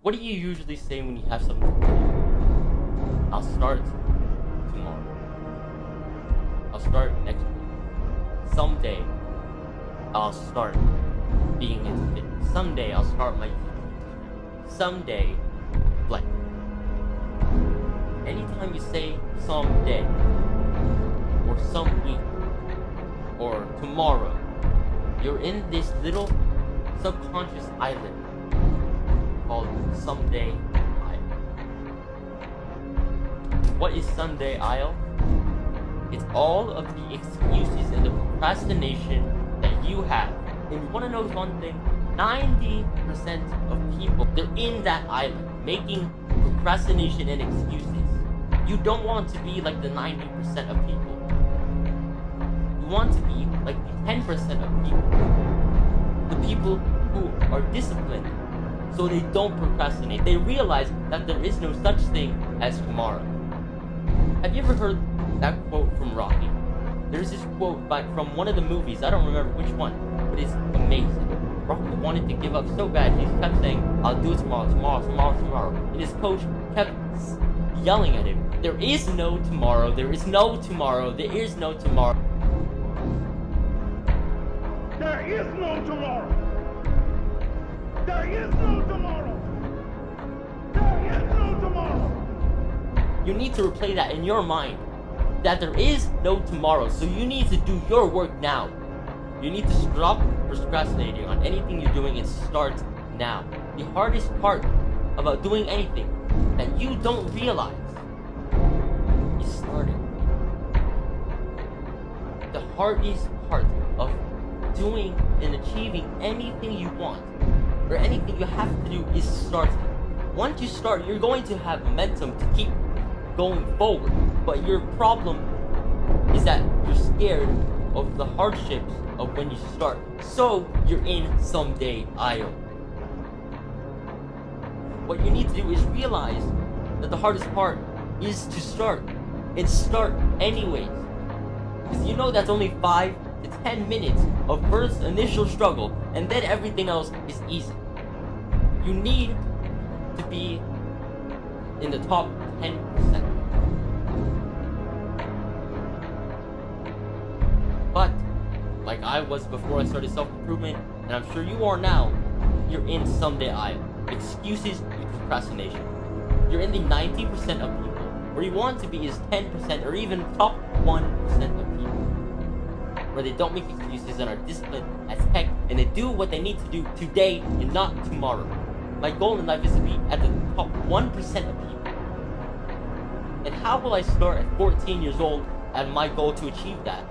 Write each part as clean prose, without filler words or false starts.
What do you usually say when you have something to do? I'll start tomorrow. I'll start next week. Someday, I'll start being into fitness. Someday, I'll start my YouTube channel. Someday, blank. Anytime you say someday, or some week, or tomorrow, you're in this little subconscious island called Someday Isle. What is Someday Isle? It's all of the excuses and the procrastination that you have. And you want to know one thing? 90% of people, they're in that island, making procrastination and excuses. You don't want to be like the 90% of people. You want to be like the 10% of people. The people who are disciplined, so they don't procrastinate. They realize that there is no such thing as tomorrow. Have you ever heard that quote from Rocky? There's this quote from one of the movies, I don't remember which one, but it's amazing. Rocky wanted to give up so bad, he kept saying, I'll do it tomorrow, tomorrow. And his coach kept yelling at him, there is no tomorrow, there is no tomorrow, there is no tomorrow. There is no tomorrow. There is no tomorrow. There is no tomorrow. You need to replay that in your mind, that there is no tomorrow, so you need to do your work now. You need to stop procrastinating on anything you're doing and start now. The hardest part about doing anything that you don't realize is starting. The hardest part of doing and achieving anything you want, or anything you have to do, is starting. Once you start, you're going to have momentum to keep going forward, but your problem is that you're scared of the hardships of when you start. So you're in Someday Isle. What you need to do is realize that the hardest part is to start, and start anyways. Because you know that's only 5 to 10 minutes of first initial struggle, and then everything else is easy. You need to be in the top 10%. But, like I was before I started self-improvement, and I'm sure you are now, you're in Someday Isle. Excuses and procrastination. You're in the 90% of people. Where you want to be is 10% or even top 1% of people. Where they don't make excuses and are disciplined as heck, and they do what they need to do today and not tomorrow. My goal in life is to be at the top 1% of people. And how will I start at 14 years old at my goal to achieve that?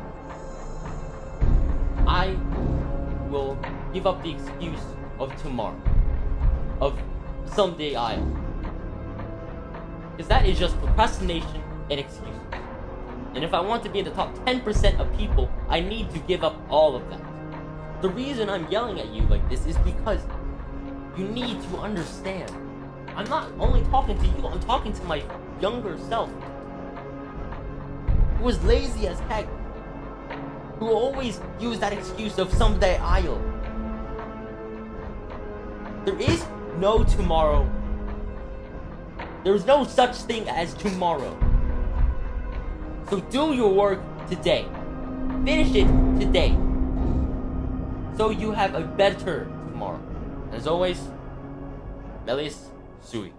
I will give up the excuse of tomorrow, of Someday Isle. Because that is just procrastination and excuses. And if I want to be in the top 10% of people, I need to give up all of that. The reason I'm yelling at you like this is because you need to understand. I'm not only talking to you, I'm talking to my younger self, who was lazy as heck, who always used that excuse of Someday Isle. There is no tomorrow. There is no such thing as tomorrow. So do your work today. Finish it today. So you have a better tomorrow. As always, Melius Sui.